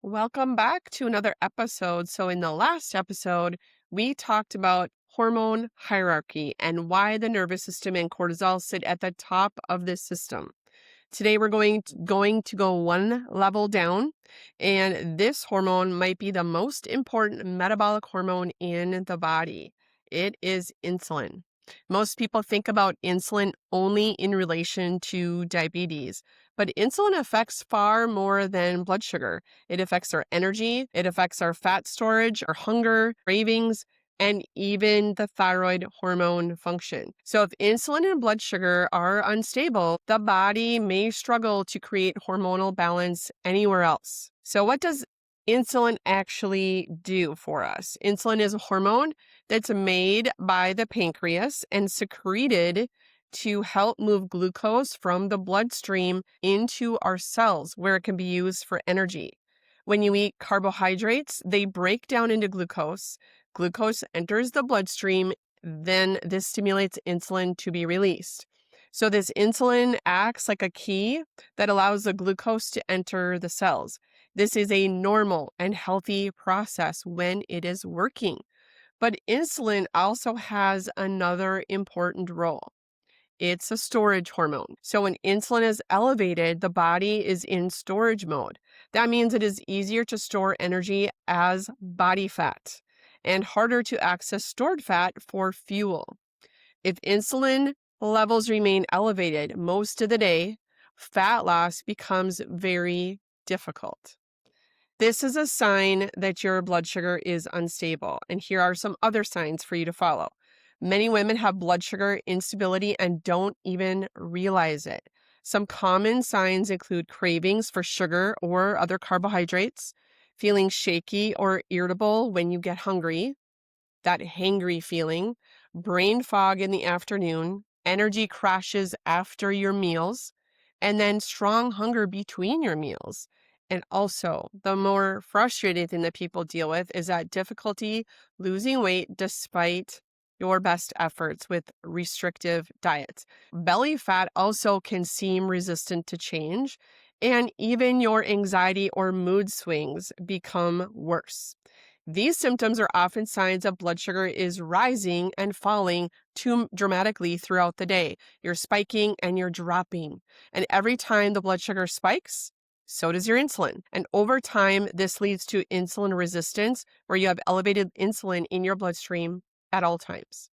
Welcome back to another episode. So, in the last episode, we talked about hormone hierarchy and why the nervous system and cortisol sit at the top of this system. Today, we're going to go one level down, and this hormone might be the most important metabolic hormone in the body. It is insulin. Most people think about insulin only in relation to diabetes, but insulin affects far more than blood sugar. It affects our energy, it affects our fat storage, our hunger, cravings, and even the thyroid hormone function. So, if insulin and blood sugar are unstable, the body may struggle to create hormonal balance anywhere else. So, what does insulin actually do for us? Insulin is a hormone that's made by the pancreas and secreted to help move glucose from the bloodstream into our cells where it can be used for energy. When you eat carbohydrates, they break down into glucose. Glucose enters the bloodstream, then this stimulates insulin to be released. So this insulin acts like a key that allows the glucose to enter the cells. This is a normal and healthy process when it is working. But insulin also has another important role. It's a storage hormone. So when insulin is elevated, the body is in storage mode. That means it is easier to store energy as body fat and harder to access stored fat for fuel. If insulin levels remain elevated most of the day, fat loss becomes very difficult. This is a sign that your blood sugar is unstable. And here are some other signs for you to follow. Many women have blood sugar instability and don't even realize it. Some common signs include cravings for sugar or other carbohydrates, feeling shaky or irritable when you get hungry, that hangry feeling, brain fog in the afternoon, energy crashes after your meals, and then strong hunger between your meals. And also, the more frustrating thing that people deal with is that difficulty losing weight despite your best efforts with restrictive diets. Belly fat also can seem resistant to change, and even your anxiety or mood swings become worse. These symptoms are often signs that blood sugar is rising and falling too dramatically throughout the day. You're spiking and you're dropping. And every time the blood sugar spikes, so does your insulin. And over time, this leads to insulin resistance, where you have elevated insulin in your bloodstream at all times.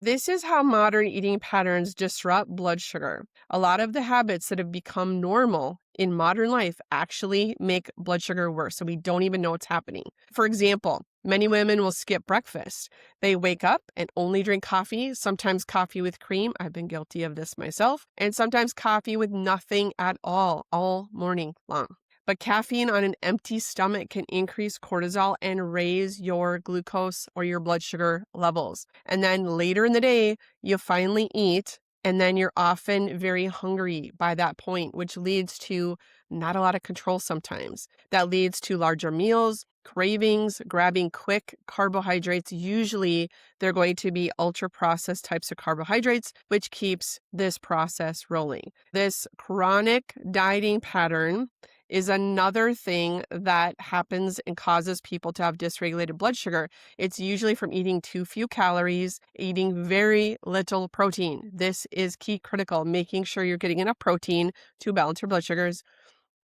This is how modern eating patterns disrupt blood sugar. A lot of the habits that have become normal in modern life actually make blood sugar worse, so we don't even know what's happening. For example, many women will skip breakfast. They wake up and only drink coffee, sometimes coffee with cream. I've been guilty of this myself, and sometimes coffee with nothing at all morning long. But caffeine on an empty stomach can increase cortisol and raise your glucose or your blood sugar levels. And then later in the day, you finally eat, and then you're often very hungry by that point, which leads to not a lot of control sometimes. That leads to larger meals, cravings, grabbing quick carbohydrates. Usually, they're going to be ultra-processed types of carbohydrates, which keeps this process rolling. This chronic dieting pattern is another thing that happens and causes people to have dysregulated blood sugar. It's usually from eating too few calories, eating very little protein. This is key critical, making sure you're getting enough protein to balance your blood sugars.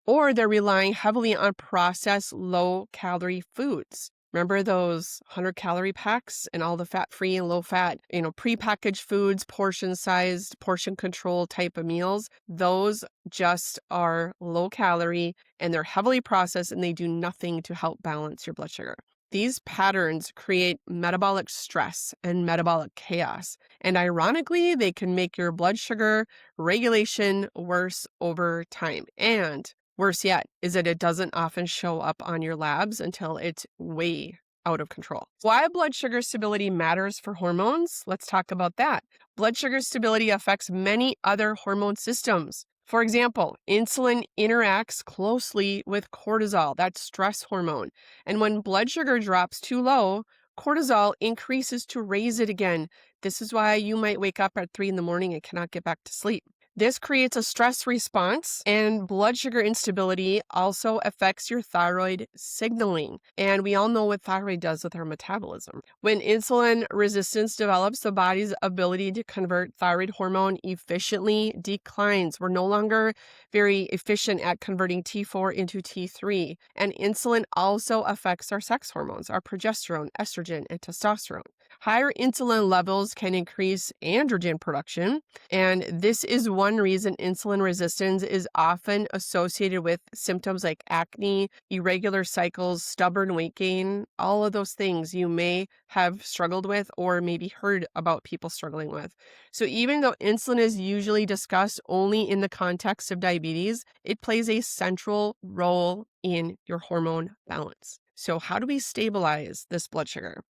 Or they're relying heavily on processed low-calorie foods. Remember those 100-calorie packs and all the fat-free and low-fat, prepackaged foods, portion-sized, portion-control type of meals? Those just are low-calorie and they're heavily processed and they do nothing to help balance your blood sugar. These patterns create metabolic stress and metabolic chaos. And ironically, they can make your blood sugar regulation worse over time. And worse yet is that it doesn't often show up on your labs until it's way out of control. Why blood sugar stability matters for hormones? Let's talk about that. Blood sugar stability affects many other hormone systems. For example, insulin interacts closely with cortisol, that's stress hormone. And when blood sugar drops too low, cortisol increases to raise it again. This is why you might wake up at 3 a.m. and cannot get back to sleep. This creates a stress response, and blood sugar instability also affects your thyroid signaling. And we all know what thyroid does with our metabolism. When insulin resistance develops, the body's ability to convert thyroid hormone efficiently declines. We're no longer very efficient at converting T4 into T3. And insulin also affects our sex hormones, our progesterone, estrogen, and testosterone. Higher insulin levels can increase androgen production, and this is one reason insulin resistance is often associated with symptoms like acne, irregular cycles, stubborn weight gain, all of those things you may have struggled with or maybe heard about people struggling with. So even though insulin is usually discussed only in the context of diabetes, it plays a central role in your hormone balance. So how do we stabilize this blood sugar?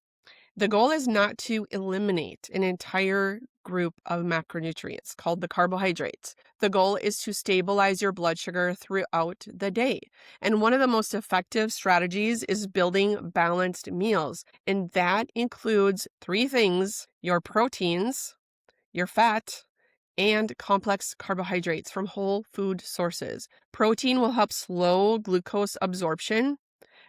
The goal is not to eliminate an entire group of macronutrients called the carbohydrates. The goal is to stabilize your blood sugar throughout the day. And one of the most effective strategies is building balanced meals. And that includes three things: your proteins, your fat, and complex carbohydrates from whole food sources. Protein will help slow glucose absorption.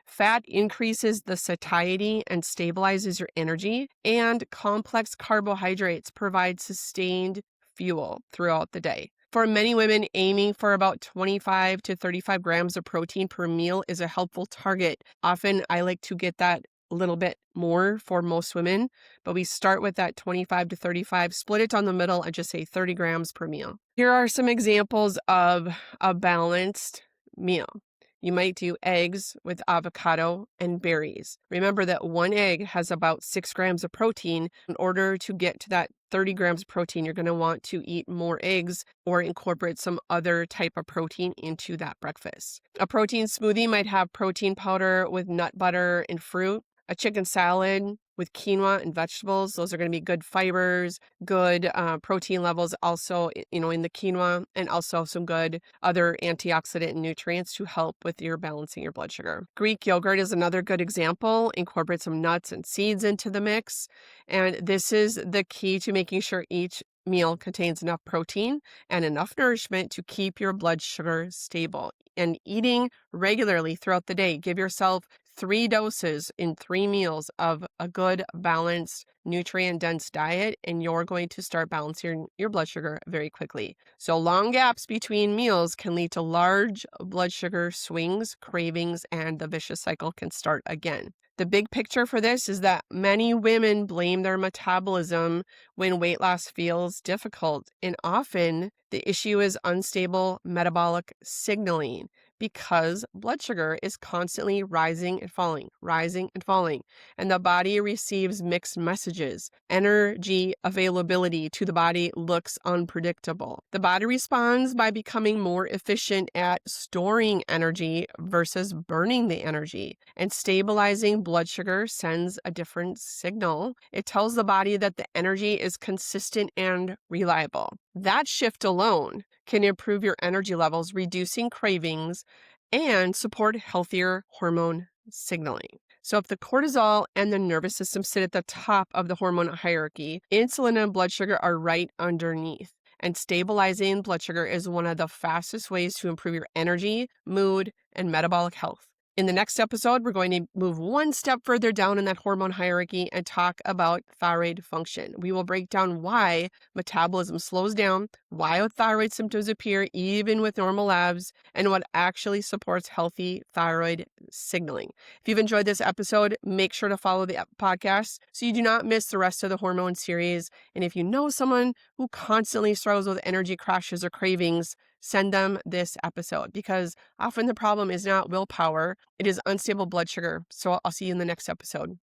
Fat increases the satiety and stabilizes your energy, and complex carbohydrates provide sustained fuel throughout the day. For many women, aiming for about 25 to 35 grams of protein per meal is a helpful target. Often I like to get that a little bit more for most women, but we start with that 25 to 35, split it down the middle, and just say 30 grams per meal. Here are some examples of a balanced meal. You might do eggs with avocado and berries. Remember that one egg has about 6 grams of protein. In order to get to that 30 grams of protein, you're going to want to eat more eggs or incorporate some other type of protein into that breakfast. A protein smoothie might have protein powder with nut butter and fruit. A chicken salad with quinoa and vegetables. Those are going to be good fibers, good protein levels also, in the quinoa, and also some good other antioxidant nutrients to help with your balancing your blood sugar. Greek yogurt is another good example. Incorporate some nuts and seeds into the mix. And this is the key to making sure each meal contains enough protein and enough nourishment to keep your blood sugar stable. And eating regularly throughout the day, give yourself 3 doses in 3 meals of a good, balanced, nutrient-dense diet, and you're going to start balancing your blood sugar very quickly. So long gaps between meals can lead to large blood sugar swings, cravings, and the vicious cycle can start again. The big picture for this is that many women blame their metabolism when weight loss feels difficult, and often the issue is unstable metabolic signaling because blood sugar is constantly rising and falling, and the body receives mixed messages. Energy availability to the body looks unpredictable. The body responds by becoming more efficient at storing energy versus burning the energy, and stabilizing blood sugar sends a different signal. It tells the body that the energy is consistent and reliable. That shift alone can improve your energy levels, reducing cravings, and support healthier hormone signaling. So if the cortisol and the nervous system sit at the top of the hormone hierarchy, insulin and blood sugar are right underneath. And stabilizing blood sugar is one of the fastest ways to improve your energy, mood, and metabolic health. In the next episode, we're going to move one step further down in that hormone hierarchy and talk about thyroid function. We will break down why metabolism slows down, why thyroid symptoms appear even with normal labs, and what actually supports healthy thyroid signaling. If you've enjoyed this episode, make sure to follow the podcast so you do not miss the rest of the hormone series. And if you know someone who constantly struggles with energy crashes or cravings, send them this episode, because often the problem is not willpower, it is unstable blood sugar. So I'll see you in the next episode.